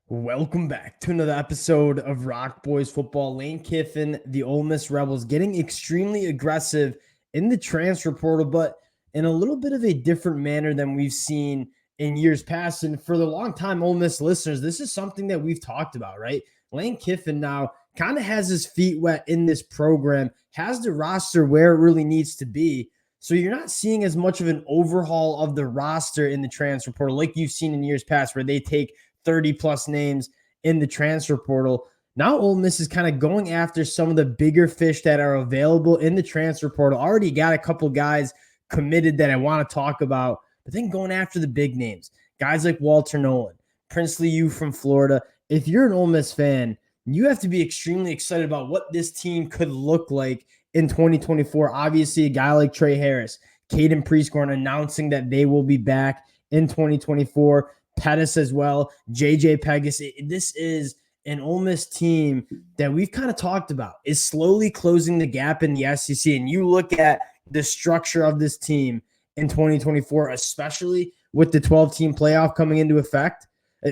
Welcome back to another episode of Rock Boys Football. Lane Kiffin, the Ole Miss Rebels, getting extremely aggressive in the transfer portal, but in a little bit of a different manner than we've seen in years past. And for the long time Ole Miss listeners, this is something that we've talked about, right? Lane Kiffin now kind of has his feet wet in this program, has the roster where it really needs to be. So you're not seeing as much of an overhaul of the roster in the transfer portal like you've seen in years past, where they take 30 plus names in the transfer portal. Now Ole Miss is kind of going after some of the bigger fish that are available in the transfer portal. Already got a couple guys committed that I want to talk about, but then going after the big names, guys like Walter Nolan, Princely U from Florida. If you're an Ole Miss fan, you have to be extremely excited about what this team could look like in 2024. Obviously, a guy like Trey Harris, Caden Prescorn announcing that they will be back in 2024. Pettis as well, JJ Pegas. This is an Ole Miss team that we've kind of talked about is slowly closing the gap in the SEC. And you look at the structure of this team in 2024, especially with the 12-team playoff coming into effect.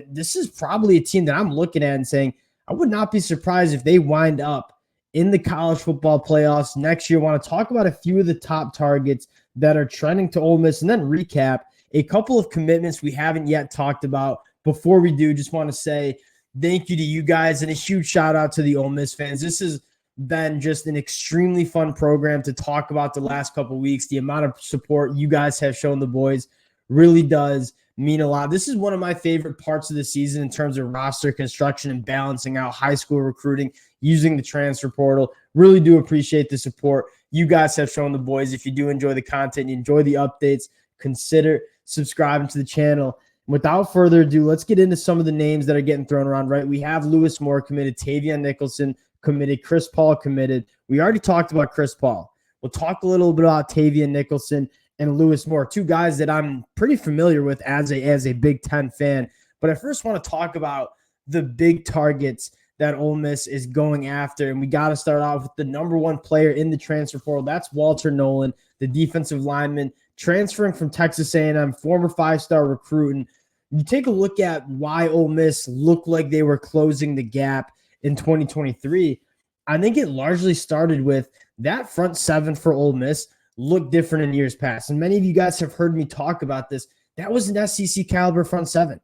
This is probably a team that I'm looking at and saying, I would not be surprised if they wind up in the college football playoffs next year. I want to talk about a few of the top targets that are trending to Ole Miss and then recap a couple of commitments we haven't yet talked about. Before we do, just want to say thank you to you guys and a huge shout out to the Ole Miss fans. This has been just an extremely fun program to talk about the last couple of weeks. The amount of support you guys have shown the boys really does mean a lot. This is one of my favorite parts of the season in terms of roster construction and balancing out high school recruiting using the transfer portal. Really do appreciate the support you guys have shown the boys. If you do enjoy the content, you enjoy the updates, consider subscribing to the channel. Without further ado, let's get into some of the names that are getting thrown around, right? We have Lewis Moore committed, Tavon Nicholson committed, Chris Paul committed. We already talked about Chris Paul. We'll talk a little bit about Tavon Nicholson and Lewis Moore, two guys that I'm pretty familiar with as a Big Ten fan. But I first want to talk about the big targets that Ole Miss is going after. And we got to start off with the number one player in the transfer portal. That's Walter Nolan, the defensive lineman, transferring from Texas A&M, former five-star recruit. And you take a look at why Ole Miss looked like they were closing the gap in 2023. I think it largely started with that front seven for Ole Miss looked different in years past. And many of you guys have heard me talk about this. That was an SEC caliber front seven.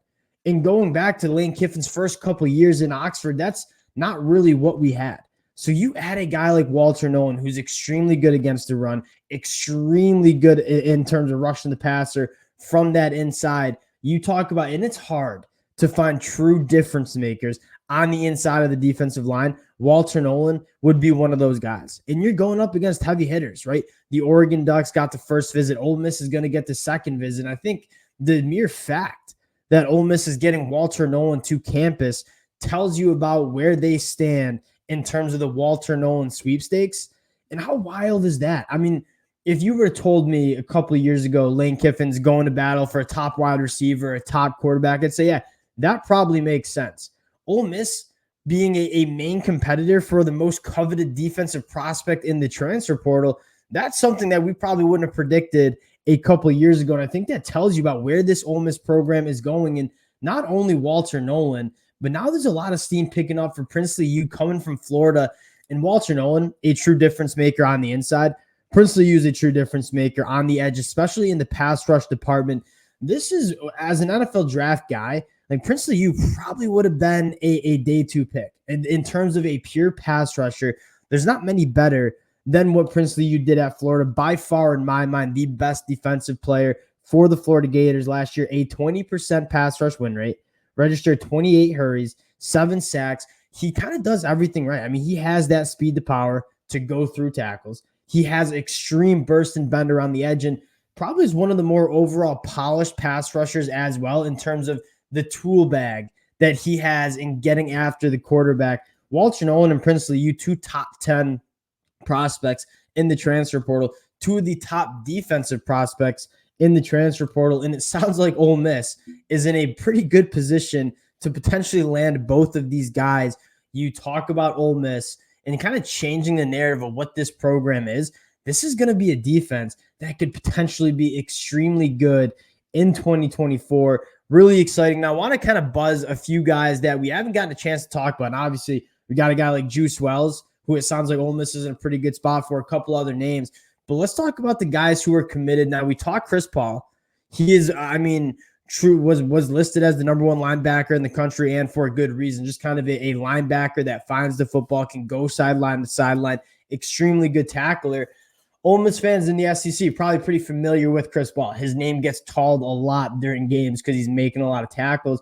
And going back to Lane Kiffin's first couple years in Oxford, that's not really what we had. So you add a guy like Walter Nolan, who's extremely good against the run, extremely good in terms of rushing the passer from that inside. You talk about, and it's hard to find true difference makers on the inside of the defensive line. Walter Nolan would be one of those guys. And you're going up against heavy hitters, right? The Oregon Ducks got the first visit. Ole Miss is going to get the second visit. And I think the mere fact that Ole Miss is getting Walter Nolan to campus tells you about where they stand in terms of the Walter Nolan sweepstakes. And how wild is that? I mean, if you were told me a couple of years ago, Lane Kiffin's going to battle for a top wide receiver, a top quarterback, I'd say, yeah, that probably makes sense. Ole Miss being a main competitor for the most coveted defensive prospect in the transfer portal, that's something that we probably wouldn't have predicted a couple of years ago. And I think that tells you about where this Ole Miss program is going. And not only Walter Nolan, but now there's a lot of steam picking up for Princely U coming from Florida. And Walter Nolan, a true difference maker on the inside. Princely U is a true difference maker on the edge, especially in the pass rush department. This is, as an NFL draft guy, like Princely U probably would have been a day two pick. And in terms of a pure pass rusher, there's not many better than what Princely U did at Florida. By far, in my mind, the best defensive player for the Florida Gators last year, a 20% pass rush win rate, registered 28 hurries, 7 sacks. He kind of does everything right. I mean, he has that speed to power to go through tackles. He has extreme burst and bend around the edge, and probably is one of the more overall polished pass rushers as well in terms of the tool bag that he has in getting after the quarterback. Walter Nolan and Princely U, two top 10 prospects in the transfer portal, two of the top defensive prospects in the transfer portal. And it sounds like Ole Miss is in a pretty good position to potentially land both of these guys. You talk about Ole Miss and kind of changing the narrative of what this program is. This is going to be a defense that could potentially be extremely good in 2024. really exciting. Now, I want to kind of buzz a few guys that we haven't gotten a chance to talk about. And obviously, we got a guy like Juice Wells, who it sounds like Ole Miss is in a pretty good spot for, a couple other names. But let's talk about the guys who are committed. Now, we talked Chris Paul. He is, was listed as the number one linebacker in the country, and for a good reason. Just kind of a linebacker that finds the football, can go sideline to sideline, extremely good tackler. Ole Miss fans in the SEC probably pretty familiar with Chris Paul. His name gets called a lot during games because he's making a lot of tackles.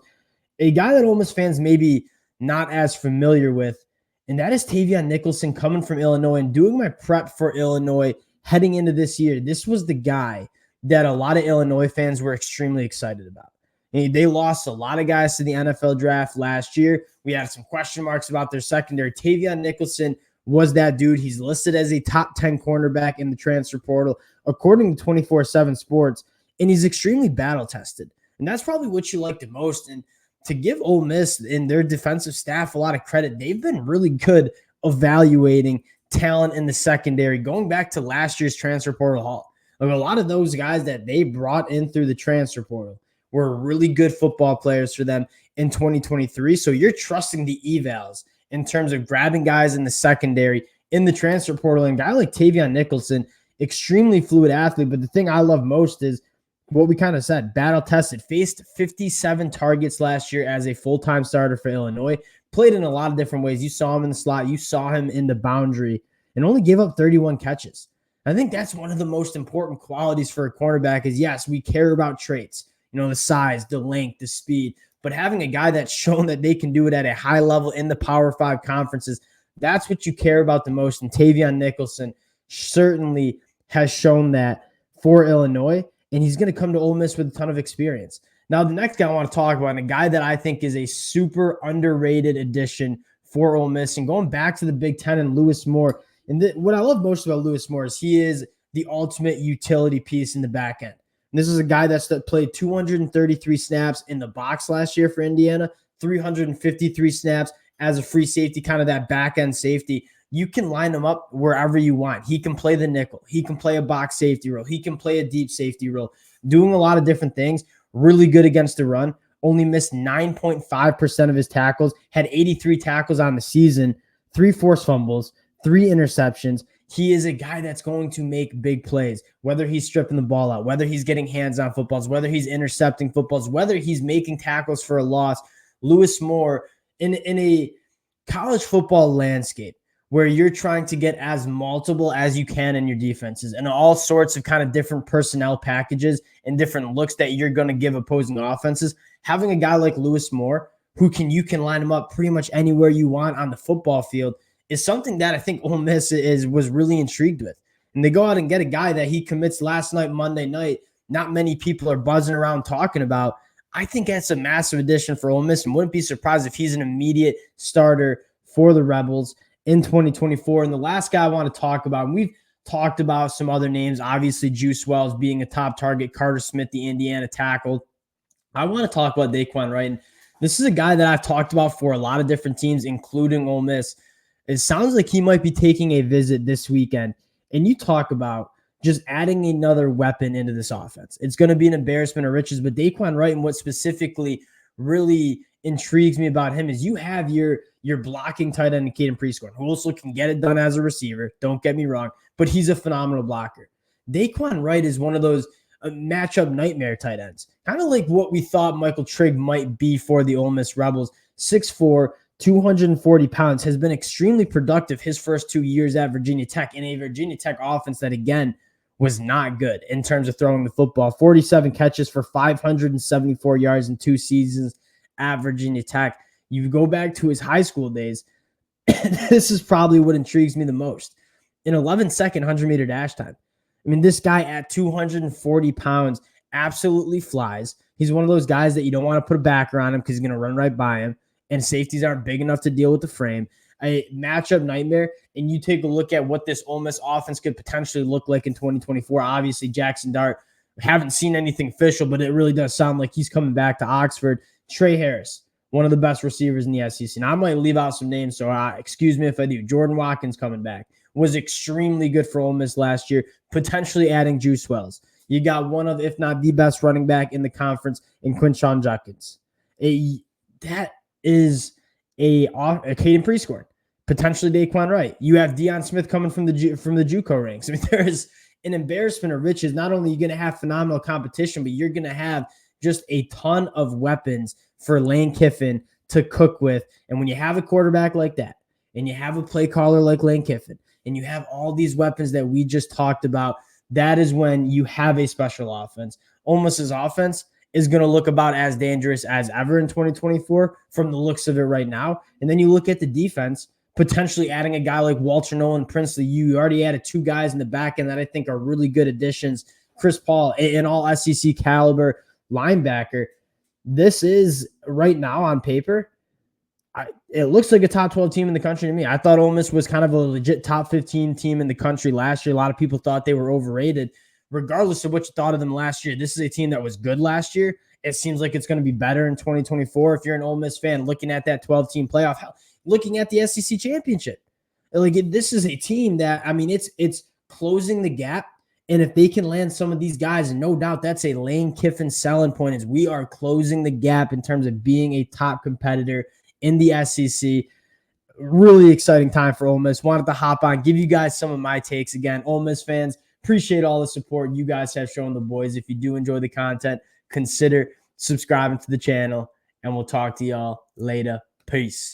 A guy that Ole Miss fans maybe not as familiar with, and that is Tavon Nicholson, coming from Illinois. And doing my prep for Illinois heading into this year, this was the guy that a lot of Illinois fans were extremely excited about. And they lost a lot of guys to the NFL draft last year. We had some question marks about their secondary. Tavon Nicholson was that dude. He's listed as a top 10 cornerback in the transfer portal, according to 24/7 Sports, and he's extremely battle-tested. And that's probably what you like the most. And to give Ole Miss and their defensive staff a lot of credit, they've been really good evaluating talent in the secondary, going back to last year's transfer portal haul. Like, a lot of those guys that they brought in through the transfer portal were really good football players for them in 2023. So you're trusting the evals in terms of grabbing guys in the secondary in the transfer portal. And a guy like Tavon Nicholson, extremely fluid athlete. But the thing I love most is what we kind of said, battle tested, faced 57 targets last year as a full-time starter for Illinois, played in a lot of different ways. You saw him in the slot, you saw him in the boundary, and only gave up 31 catches. I think that's one of the most important qualities for a cornerback is, yes, we care about traits, the size, the length, the speed, but having a guy that's shown that they can do it at a high level in the Power 5 conferences, that's what you care about the most. And Tavon Nicholson certainly has shown that for Illinois, and he's going to come to Ole Miss with a ton of experience. Now, the next guy I want to talk about, and a guy that I think is a super underrated addition for Ole Miss, and going back to the Big Ten, and Lewis Moore. And what I love most about Lewis Moore is he is the ultimate utility piece in the back end. And this is a guy that played 233 snaps in the box last year for Indiana, 353 snaps as a free safety, kind of that back end safety. You can line him up wherever you want. He can play the nickel. He can play a box safety role. He can play a deep safety role, doing a lot of different things. Really good against the run. Only missed 9.5% of his tackles, had 83 tackles on the season, 3 forced fumbles, 3 interceptions. He is a guy that's going to make big plays, whether he's stripping the ball out, whether he's getting hands on footballs, whether he's intercepting footballs, whether he's making tackles for a loss. Lewis Moore, in a college football landscape where you're trying to get as multiple as you can in your defenses and all sorts of kind of different personnel packages and different looks that you're going to give opposing offenses, having a guy like Lewis Moore you can line him up pretty much anywhere you want on the football field is something that I think Ole Miss was really intrigued with. And they go out and get a guy that he commits last night, Monday night. Not many people are buzzing around talking about. I think that's a massive addition for Ole Miss, and wouldn't be surprised if he's an immediate starter for the Rebels in 2024. And the last guy I want to talk about, and we've talked about some other names, obviously Juice Wells being a top target, Carter Smith, the Indiana tackle. I want to talk about Dayquan Wright. And this is a guy that I've talked about for a lot of different teams, including Ole Miss. It sounds like he might be taking a visit this weekend. And you talk about just adding another weapon into this offense. It's going to be an embarrassment of riches, but Dayquan Wright, and what specifically really intrigues me about him is you have your blocking tight end, Caden Prescorn, who also can get it done as a receiver. Don't get me wrong, but he's a phenomenal blocker. Dayquan Wright is one of those matchup nightmare tight ends, kind of like what we thought Michael Trigg might be for the Ole Miss Rebels. 6'4", 240 pounds, has been extremely productive his first 2 years at Virginia Tech in a Virginia Tech offense that, again, was not good in terms of throwing the football. 47 catches for 574 yards in 2 seasons at Virginia Tech. You go back to his high school days, this is probably what intrigues me the most. An 11-second 100-meter dash time. I mean, this guy at 240 pounds absolutely flies. He's one of those guys that you don't want to put a backer on him because he's going to run right by him, and safeties aren't big enough to deal with the frame. A matchup nightmare, and you take a look at what this Ole Miss offense could potentially look like in 2024. Obviously, Jackson Dart, haven't seen anything official, but it really does sound like he's coming back to Oxford. Trey Harris, one of the best receivers in the SEC. Now, I might leave out some names, so excuse me if I do. Jordan Watkins coming back. Was extremely good for Ole Miss last year, potentially adding Juice Wells. You got one of, if not the best running back in the conference in Quinshon Judkins. That is a Caden Prescorn, potentially Dayquan Wright. You have Deion Smith coming from the JUCO ranks. I mean, there is an embarrassment of riches. Not only are you going to have phenomenal competition, but you're going to have just a ton of weapons for Lane Kiffin to cook with. And when you have a quarterback like that, and you have a play caller like Lane Kiffin, and you have all these weapons that we just talked about, that is when you have a special offense. Ole Miss's offense is going to look about as dangerous as ever in 2024 from the looks of it right now. And then you look at the defense, potentially adding a guy like Walter Nolan Princely. You already added two guys in the back end that I think are really good additions. Chris Paul, an all SEC caliber linebacker. This is right now on paper, it looks like a top 12 team in the country to me. I thought Ole Miss was kind of a legit top 15 team in the country last year. A lot of people thought they were overrated. Regardless of what you thought of them last year, this is a team that was good last year. It seems like it's going to be better in 2024. If you're an Ole Miss fan looking at that 12-team playoff, looking at the SEC championship, like this is a team that, I mean, it's closing the gap. And if they can land some of these guys, and no doubt that's a Lane Kiffin selling point, is we are closing the gap in terms of being a top competitor in the SEC. Really exciting time for Ole Miss. Wanted to hop on, give you guys some of my takes. Again, Ole Miss fans, appreciate all the support you guys have shown the boys. If you do enjoy the content, consider subscribing to the channel, and we'll talk to y'all later. Peace.